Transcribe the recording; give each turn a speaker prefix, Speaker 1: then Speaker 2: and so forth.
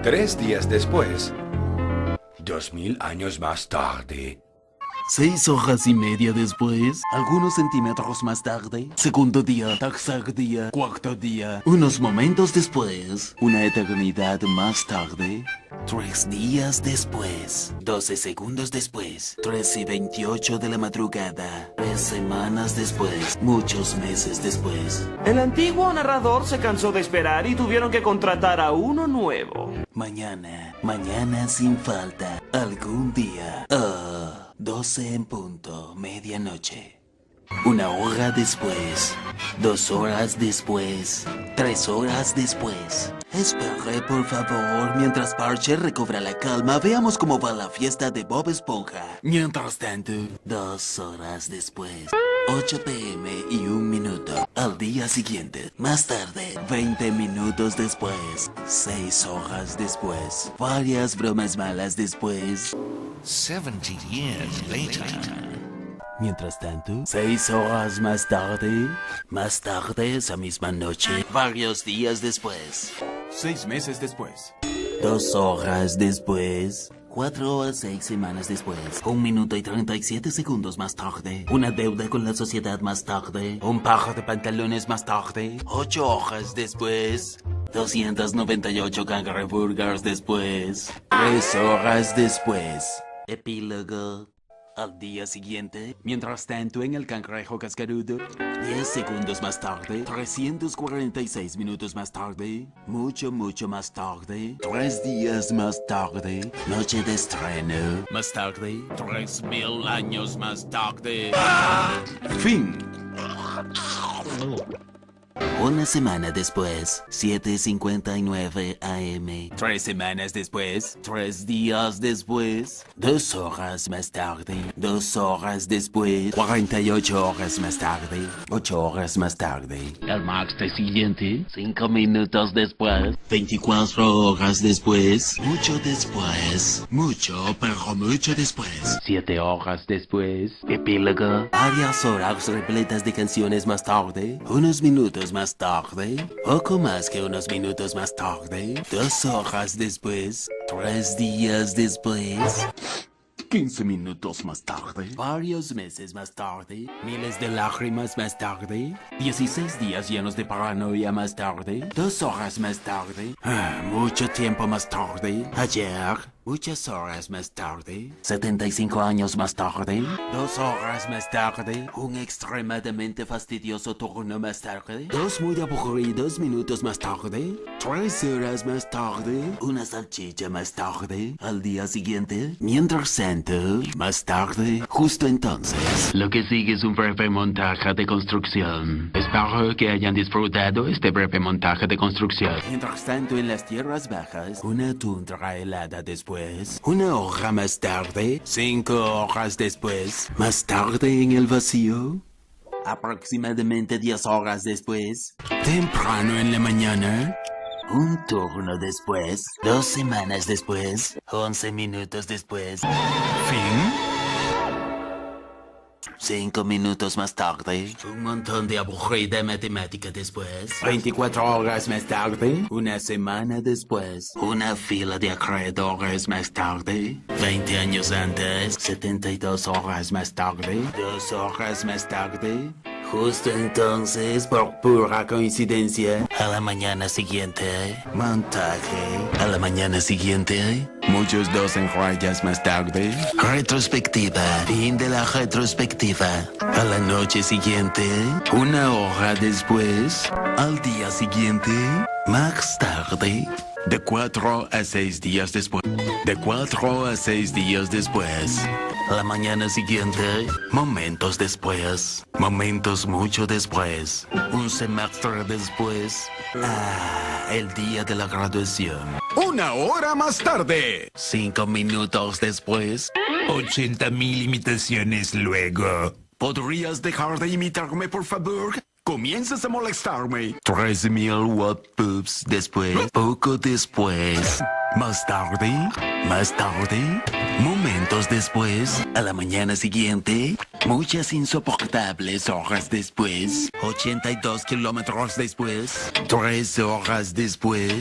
Speaker 1: 3 días después, 2000 años más tarde.
Speaker 2: 6 horas y media después, algunos centímetros más tarde, segundo día, tercer día, cuarto día, unos momentos después, una eternidad más tarde, 3 días después, 12 segundos después, 3:28 de la madrugada, 3 semanas después, muchos meses después.
Speaker 3: El antiguo narrador se cansó de esperar y tuvieron que contratar a uno nuevo.
Speaker 2: Mañana sin falta, algún día. 12 en punto, medianoche. 1 hora después, 2 horas después, 3 horas después. Espere, por favor, mientras Parche recobra la calma, veamos cómo va la fiesta de Bob Esponja. Mientras tanto, 2 horas después, 8 p.m. y 1 minuto. Al día siguiente, más tarde, 20 minutos después, 6 horas después, varias bromas malas después.
Speaker 4: 70 years later.
Speaker 2: Mientras tanto, 6 horas más tarde esa misma noche, varios días después.
Speaker 5: 6 meses después.
Speaker 2: 2 horas después. 4 o 6 semanas después. 1 minuto y 37 segundos más tarde. Una deuda con la sociedad más tarde. Un par de pantalones más tarde. 8 horas después. 298 cangreburgers después. 3 horas después. Epílogo. Al día siguiente, mientras tanto en el cangrejo cascarudo, 10 segundos más tarde, 346 minutos más tarde, mucho más tarde, 3 días más tarde, noche de estreno, más tarde, 3000 años más tarde. Fin. Una semana después, 7:59 AM. 3 semanas después, 3 días después, 2 horas más tarde, 2 horas después, 48 horas más tarde, 8 horas más tarde. El martes siguiente, 5 minutos después, 24 horas después, mucho después, mucho, pero mucho después. 7 horas después, epílogo. Varias horas repletas de canciones más tarde, unos minutos más tarde, poco más que unos minutos más tarde, 2 horas después, 3 días después, 15 minutos más tarde, varios meses más tarde, miles de lágrimas más tarde, 16 días llenos de paranoia más tarde, 2 horas más tarde, mucho tiempo más tarde, ayer, muchas horas más tarde, 75 años más tarde, 2 horas más tarde, un extremadamente fastidioso turno más tarde, 2 muy aburridos minutos más tarde, 3 horas más tarde, una salchicha más tarde, al día siguiente, mientras tanto, más tarde, justo entonces. Lo que sigue es un breve montaje de construcción. Espero que hayan disfrutado este breve montaje de construcción. Mientras tanto, en las tierras bajas, una tundra helada después, 1 hora más tarde, 5 horas después, más tarde en el vacío, aproximadamente 10 horas después, temprano en la mañana, un turno después, 2 semanas después, 11 minutos después.
Speaker 5: Fin.
Speaker 2: 5 minutos más tarde, un montón de aburrida matemática después, 24 horas más tarde, una semana después, una fila de acreedores más tarde, 20 años antes, 72 horas más tarde, 2 horas más tarde. Justo entonces, por pura coincidencia, a la mañana siguiente, montaje, a la mañana siguiente, muchos 2 en rayas más tarde, retrospectiva, fin de la retrospectiva, a la noche siguiente, 1 hora después, al día siguiente, más tarde, de 4 a 6 días después, de 4 a 6 días después. La mañana siguiente, momentos después, momentos mucho después, un semestre después, el día de la graduación.
Speaker 5: 1 hora más tarde.
Speaker 2: 5 minutos después,
Speaker 4: 80,000 imitaciones luego.
Speaker 5: ¿Podrías dejar de imitarme, por favor? Comienzas a molestarme.
Speaker 2: 13,000 whoops después, poco después, más tarde, momentos después, a la mañana siguiente, muchas insoportables horas después, 82 kilómetros después, 3 horas después.